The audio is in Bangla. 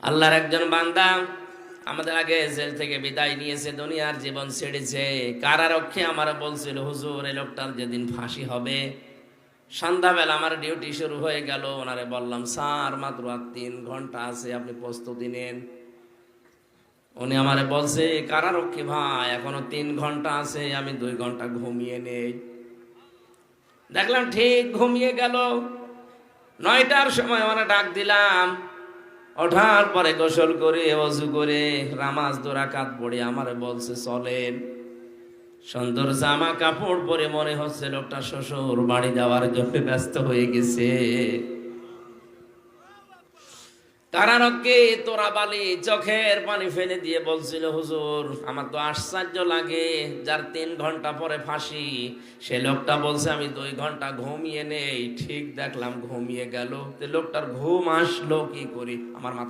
আল্লাহর একজন বান্দা আমাদের আগে জেল থেকে বিদায় নিয়েছে, দুনিয়ার জীবন ছেড়েছে। কারারক্ষী আমার বলছিল, হুজুর এই লোকটার যেদিন ফাঁসি হবে সন্ধ্যাবেলা আমার ডিউটি শুরু হয়ে গেল। ওনারে বললাম, স্যার মাত্র আর 3 ঘন্টা আছে, আপনি প্রস্তুতি নেন। উনি আমারে বলছে, কারারক্ষী ভাই এখনো 3 ঘন্টা আছে, আমি 2 ঘন্টা ঘুমিয়ে নেই। দেখলাম ঠিক ঘুমিয়ে গেল। 9টার সময় ওরা ডাক দিলাম, ওঠার পরে গোসল করে ওযু করে নামাজ 2 রাকাত পড়ে আমারে বলছে, চলেন। সুন্দর জামা কাপড় পরে মনে হচ্ছে লোকটা শ্বশুর বাড়ি যাওয়ার জন্য ব্যস্ত হয়ে গেছে। কারারক্ষী তোরা বালি চোখের পানি ফেলে দিয়ে বলছিল, হুজুর আমার তো আশ্চর্য লাগে, যার 3 ঘন্টা পরে ফাঁসি সে লোকটা বলছে আমি 2 ঘন্টা ঘুমিয়ে নেই। ঠিক দেখলাম ঘুমিয়ে গেল। লোকটার ঘুম আসলো কি করি? আমার মাথা